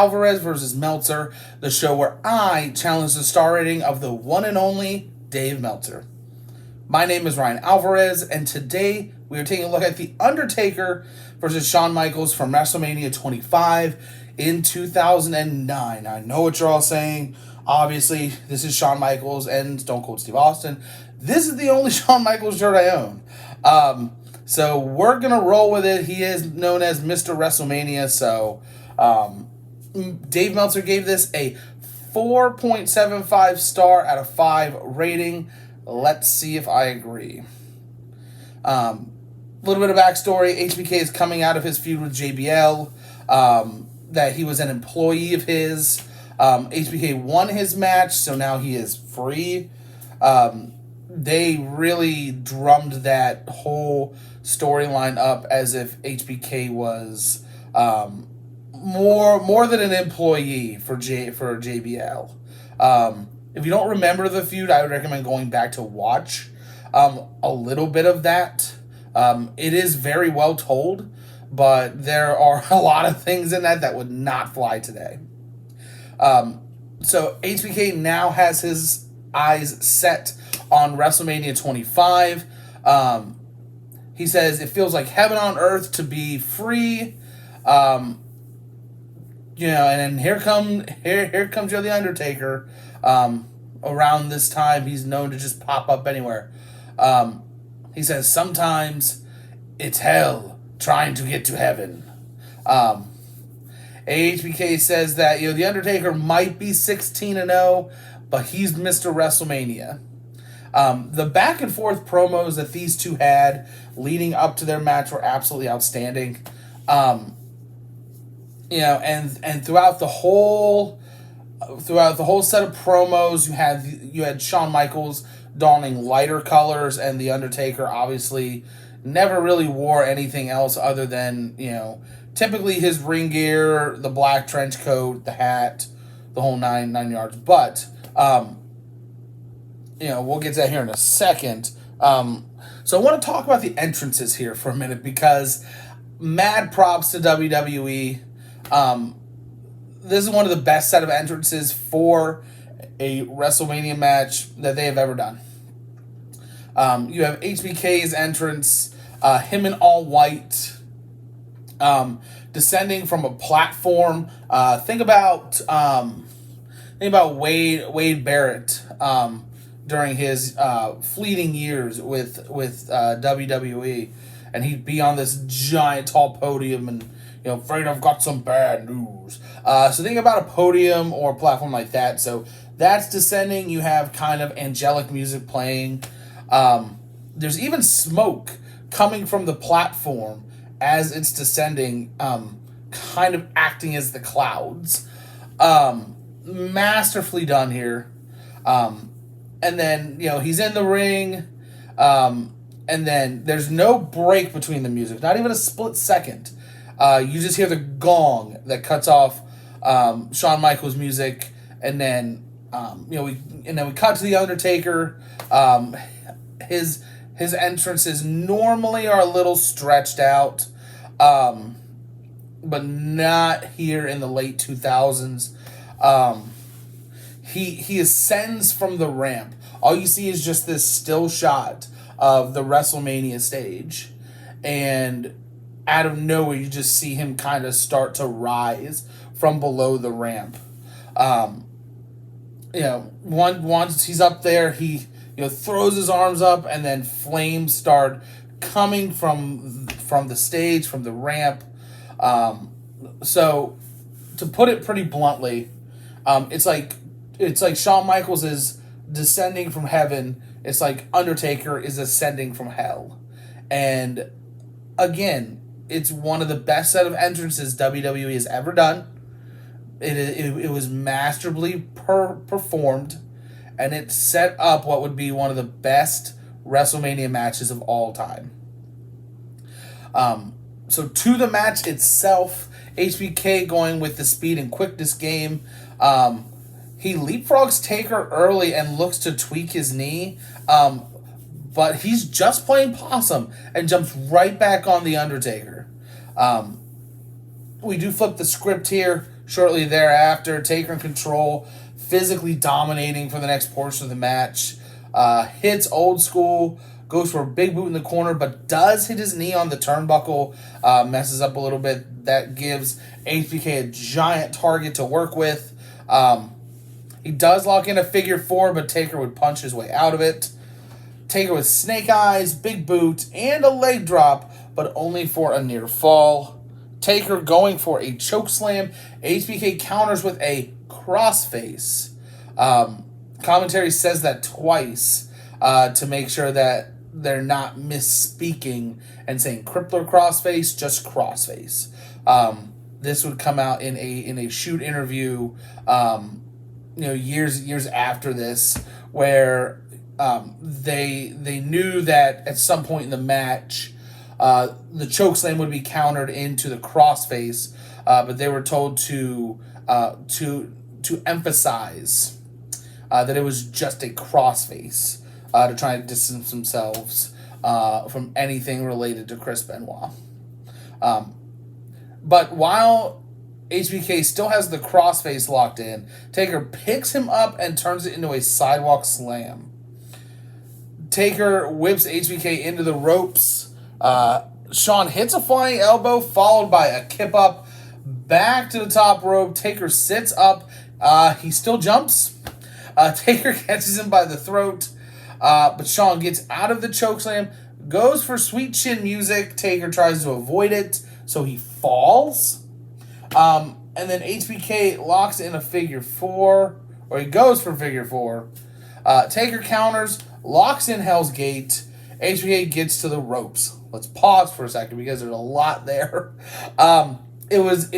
Alvarez versus Meltzer, the show where I challenge the star rating of the one and only Dave Meltzer. My name is Ryan Alvarez, and today we are taking a look at The Undertaker versus Shawn Michaels from Wrestlemania 25 in 2009. I know what you're all saying. Obviously, this is Shawn Michaels and Stone Cold Steve Austin. This is the only Shawn Michaels shirt I own. So we're going to roll with it. He is known as Mr. WrestleMania. So Dave Meltzer gave this a 4.75 star out of 5 rating. Let's see if I agree. A little bit of backstory. HBK is coming out of his feud with JBL. That he was an employee of his. HBK won his match, so now he is free. They really drummed that whole storyline up as if HBK was more than an employee for JBL. If you don't remember the feud, I would recommend going back to watch a little bit of that. It is very well told, but there are a lot of things in that would not fly today. So HBK now has his eyes set on WrestleMania 25. He says it feels like heaven on earth to be free. And then here comes the Undertaker. Around this time, he's known to just pop up anywhere. He says sometimes it's hell trying to get to heaven. HBK says that the Undertaker might be 16-0, but he's Mr. WrestleMania. The back and forth promos that these two had leading up to their match were absolutely outstanding. And throughout the whole set of promos, you had Shawn Michaels donning lighter colors, and the Undertaker obviously never really wore anything else other than typically his ring gear, the black trench coat, the hat, the whole nine yards. But we'll get to that here in a second. So I want to talk about the entrances here for a minute, because mad props to WWE. This is one of the best set of entrances for a WrestleMania match that they have ever done. You have HBK's entrance, him in all white, descending from a platform. Think about Wade Barrett during his fleeting years with WWE, and he'd be on this giant tall podium and afraid I've got some bad news. So think about a podium or a platform like that. So that's descending. You have kind of angelic music playing. There's even smoke coming from the platform as it's descending, kind of acting as the clouds. Masterfully done here. And then, he's in the ring. And then there's no break between the music, not even a split second. You just hear the gong that cuts off Shawn Michaels' music, and then we cut to the Undertaker. His entrances normally are a little stretched out, but not here in the late 2000s. He ascends from the ramp. All you see is just this still shot of the WrestleMania stage, and out of nowhere, you just see him kind of start to rise from below the ramp. Once he's up there, he throws his arms up, and then flames start coming from the stage, from the ramp. So, to put it pretty bluntly, it's like Shawn Michaels is descending from heaven. It's like Undertaker is ascending from hell, and again, it's one of the best set of entrances WWE has ever done. It was masterfully performed, and it set up what would be one of the best WrestleMania matches of all time. So to the match itself, HBK going with the speed and quickness game. He leapfrogs Taker early and looks to tweak his knee. But he's just playing possum and jumps right back on the Undertaker. We do flip the script here. Shortly thereafter, Taker in control, physically dominating for the next portion of the match. Hits Old School, goes for a big boot in the corner, but does hit his knee on the turnbuckle, messes up a little bit. That gives HBK a giant target to work with. He does lock in a figure 4, but Taker would punch his way out of it. Taker with snake eyes, big boot, and a leg drop, but only for a near fall. Taker going for a choke slam. HBK counters with a crossface. Commentary says that twice to make sure that they're not misspeaking and saying crippler crossface, just crossface. This would come out in a shoot interview, years after this, where they knew that at some point in the match, the chokeslam would be countered into the crossface, but they were told to emphasize that it was just a crossface to try and distance themselves from anything related to Chris Benoit. But while HBK still has the crossface locked in, Taker picks him up and turns it into a sidewalk slam. Taker whips HBK into the ropes. Shawn hits a flying elbow followed by a kip up back to the top rope. Taker sits up. He still jumps. Taker catches him by the throat, but Shawn gets out of the chokeslam, goes for sweet chin music. Taker tries to avoid it, so he falls. And then HBK locks in a figure 4, or he goes for figure 4. Taker counters, locks in Hell's Gate. HBK gets to the ropes. Let's pause for a second because there's a lot there. It was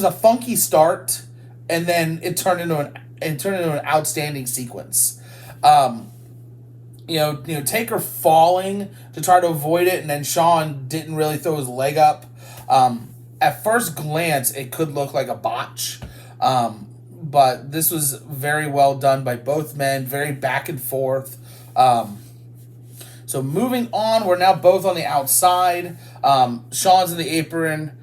a funky start, and then it turned into an outstanding sequence. Taker falling to try to avoid it, and then Shawn didn't really throw his leg up. At first glance, it could look like a botch, but this was very well done by both men, very back and forth. So moving on, we're now both on the outside. Shawn's in the apron.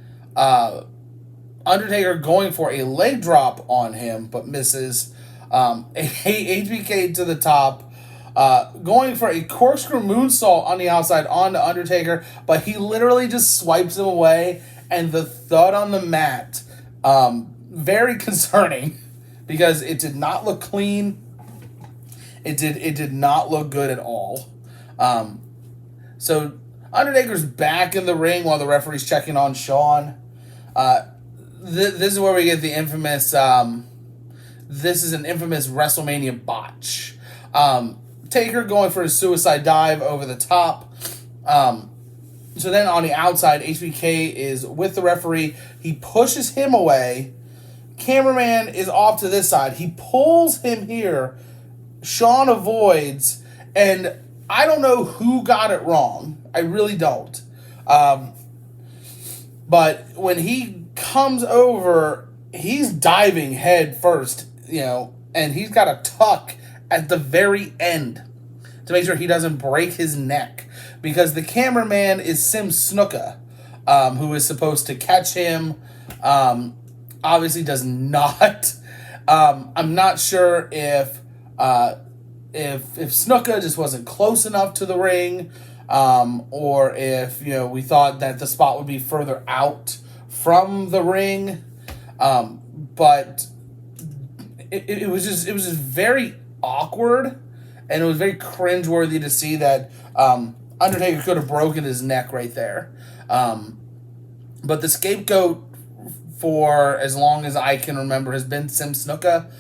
Undertaker going for a leg drop on him, but misses. HBK to the top. Going for a corkscrew moonsault on the outside onto Undertaker, but he literally just swipes him away, and the thud on the mat, very concerning, because it did not look clean. It did not look good at all. So Undertaker's back in the ring while the referee's checking on Shawn. This is where we get the infamous, this is an infamous WrestleMania botch. Taker going for a suicide dive over the top. So then on the outside, HBK is with the referee. He pushes him away. Cameraman is off to this side. He pulls him here. Shawn avoids. And I don't know who got it wrong. I really don't. But when he comes over, he's diving head first, and he's got a tuck at the very end to make sure he doesn't break his neck, because the cameraman is Sim Snuka, who is supposed to catch him. Obviously does not. I'm not sure if Snuka just wasn't close enough to the ring, or if we thought that the spot would be further out from the ring. But it was just very awkward, and it was very cringeworthy to see that Undertaker could have broken his neck right there. But the scapegoat for as long as I can remember has been Sim Snuka.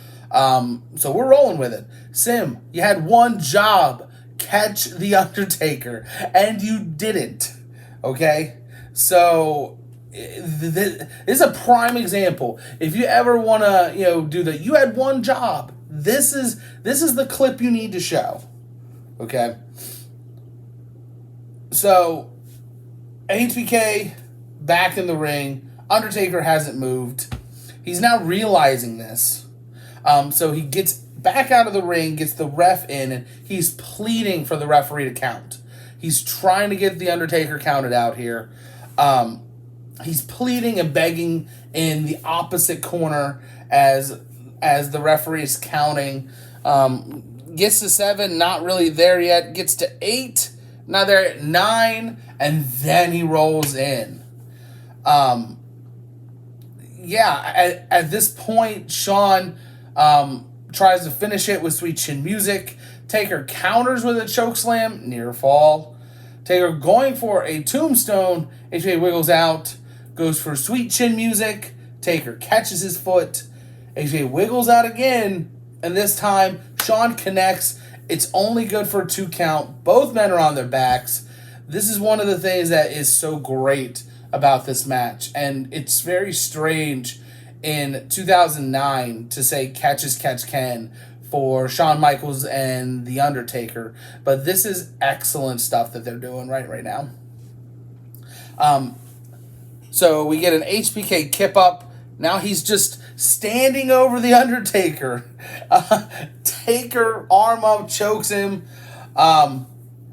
So we're rolling with it. Sim, you had one job: catch the Undertaker, and you didn't. Okay, so this is a prime example. If you ever want to, do that, you had one job. This is the clip you need to show. Okay. So HBK back in the ring. Undertaker hasn't moved. He's now realizing this. So he gets back out of the ring, gets the ref in, and he's pleading for the referee to count. He's trying to get the Undertaker counted out here. He's pleading and begging in the opposite corner as the referee is counting. Gets to 7, not really there yet. Gets to 8, now they're at 9, and then he rolls in. At this point, Shawn tries to finish it with sweet chin music. Taker counters with a chokeslam, near fall. Taker going for a tombstone. HBK wiggles out, goes for sweet chin music. Taker catches his foot. HBK wiggles out again, and this time Shawn connects. It's only good for a 2 count. Both men are on their backs. This is one of the things that is so great about this match, and it's very strange in 2009 to say catch as catch can for Shawn Michaels and The Undertaker, but this is excellent stuff that they're doing right now. So we get an HBK kip up. Now he's just standing over The Undertaker. Taker arm up, chokes him,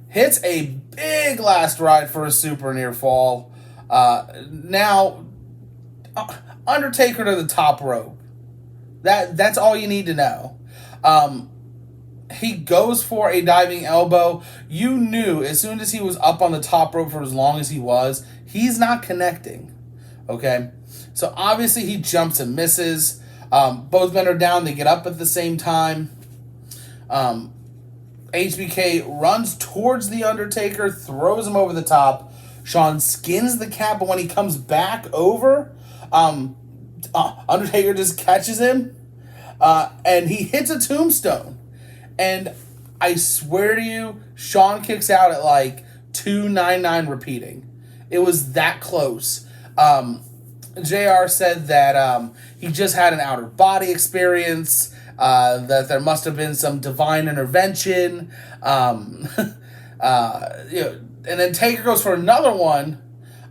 hits a big last ride for a super near fall. Now Undertaker to the top rope. That's all you need to know. He goes for a diving elbow. You knew as soon as he was up on the top rope for as long as he was, he's not connecting. Okay? So obviously he jumps and misses. Both men are down. They get up at the same time. HBK runs towards The Undertaker, throws him over the top. Shawn skins the cap, but when he comes back over, Undertaker just catches him, and he hits a tombstone. And I swear to you, Shawn kicks out at like 299 repeating. It was that close. JR said that he just had an outer body experience, that there must have been some divine intervention. And then Taker goes for another one,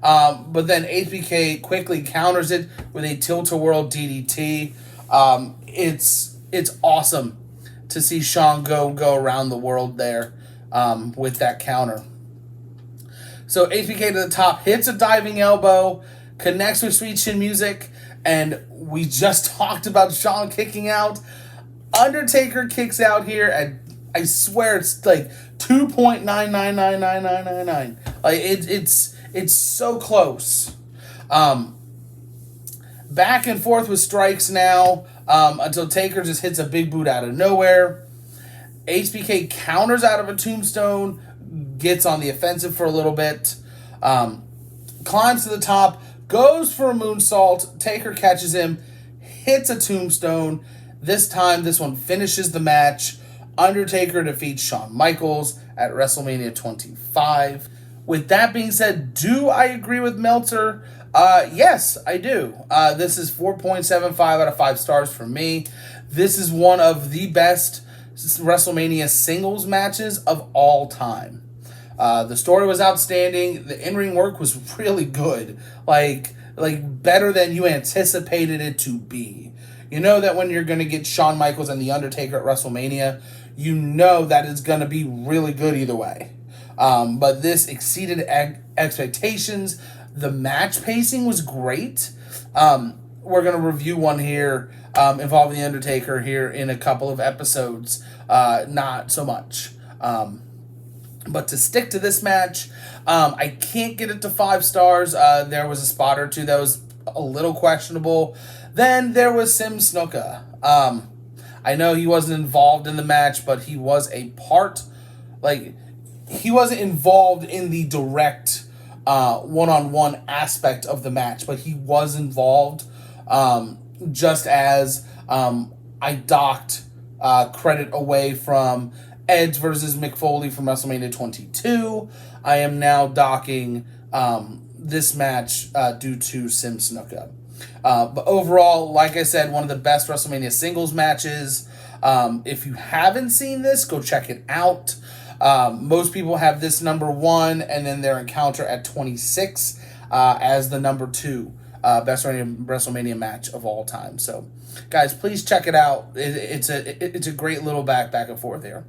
but then HBK quickly counters it with a tilt-a-whirl DDT. It's awesome to see Shawn go around the world there with that counter. So HBK to the top, hits a diving elbow, connects with sweet chin music, and we just talked about Shawn kicking out. Undertaker kicks out here at, I swear it's like 2.999999. Like it's so close. Back and forth with strikes now, until Taker just hits a big boot out of nowhere. HBK counters out of a tombstone, gets on the offensive for a little bit, climbs to the top, goes for a moonsault. Taker catches him, hits a tombstone. This time, this one finishes the match. Undertaker defeats Shawn Michaels at WrestleMania 25. With that being said, do I agree with Meltzer? Yes, I do. This is 4.75 out of 5 stars for me. This is one of the best WrestleMania singles matches of all time. The story was outstanding. The in-ring work was really good. Like better than you anticipated it to be. You know that when you're going to get Shawn Michaels and The Undertaker at WrestleMania, you know that it's going to be really good either way. But this exceeded expectations. The match pacing was great. We're going to review one here involving The Undertaker here in a couple of episodes. Not so much. But to stick to this match, I can't get it to 5 stars. There was a spot or two that was a little questionable. Then there was Sim Snuka. I know he wasn't involved in the match, but he was a part. Like, he wasn't involved in the direct one-on-one aspect of the match, but he was involved. Just as I docked credit away from Edge versus Mick Foley from WrestleMania 22, I am now docking this match due to Sim Snuka. But overall, like I said, one of the best WrestleMania singles matches. If you haven't seen this, go check it out. Most people have this number 1 and then their encounter at 26 as the number 2 best WrestleMania match of all time. So, guys, please check it out. It's a great little back and forth here.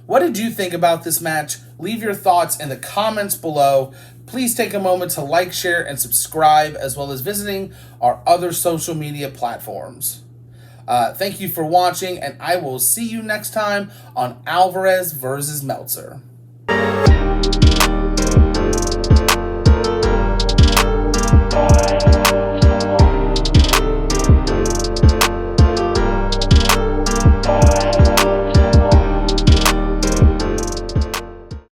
What did you think about this match? Leave your thoughts in the comments below. Please take a moment to like, share, and subscribe, as well as visiting our other social media platforms. Thank you for watching, and I will see you next time on Alvarez versus Meltzer.